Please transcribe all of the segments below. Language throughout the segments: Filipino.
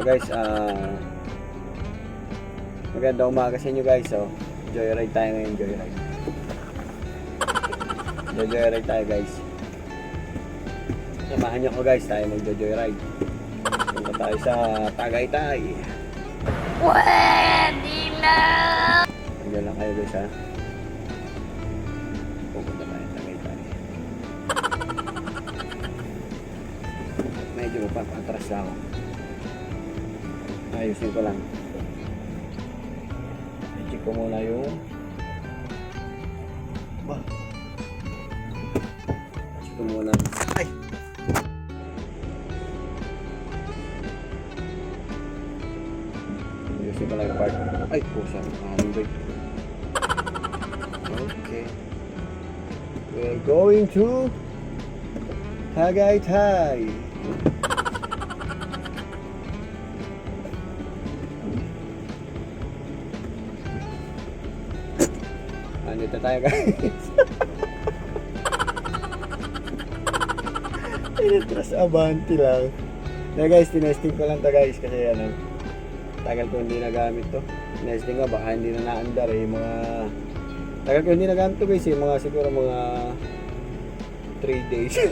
guys, magandang umaga sa inyo guys. So, joyride tayo ngayon, joyride. Joyride tayo guys. Samahan niyo ko guys, tayo mag-joyride. Punta tayo sa Tagaytay. Pwede na! Nandiyan lang kayo guys ha. Pupunta tayo sa Tagaytay. Medyo mapapatras lang ako. Ayusin ko lang. I-check ko muna yung check ko muna. Ay! Ayusin ko lang yung part. Ay! Pusa. Handbrake. Okay. We're going to Tagaytay. Andito tayo guys. Initras abanti lang. Na guys, tinesting ko lang to guys kasi ano, tagal ko hindi nagamit to. Tinesting ko baka hindi na naandar eh, mga tagal ko hindi nagamit to guys eh, mga siguro mga 3 days. 3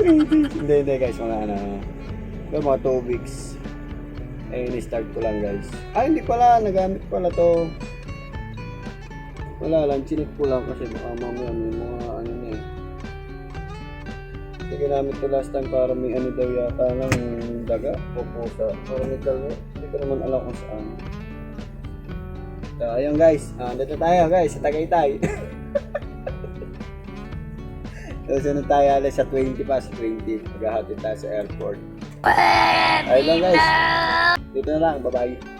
days. Hindi guys, mga ano, mga 2 weeks. Eh, ini-start ko lang guys. Ah, hindi pala, nagamit pala to. Wala lang, chinik ko lang kasi baka mamaya may mga ano na eh. Kasi ginamit ko last time para may ano daw yata ng daga o pusa. Para may kalmo. Hindi ko naman alam kung saan. So, ayun guys. Dito tayo guys sa Tagaytay. So, sunod tayo alas sa 20 pa sa 20. Maghahatid tayo sa airport. Ayun lang guys. Dito na lang. Bye-bye.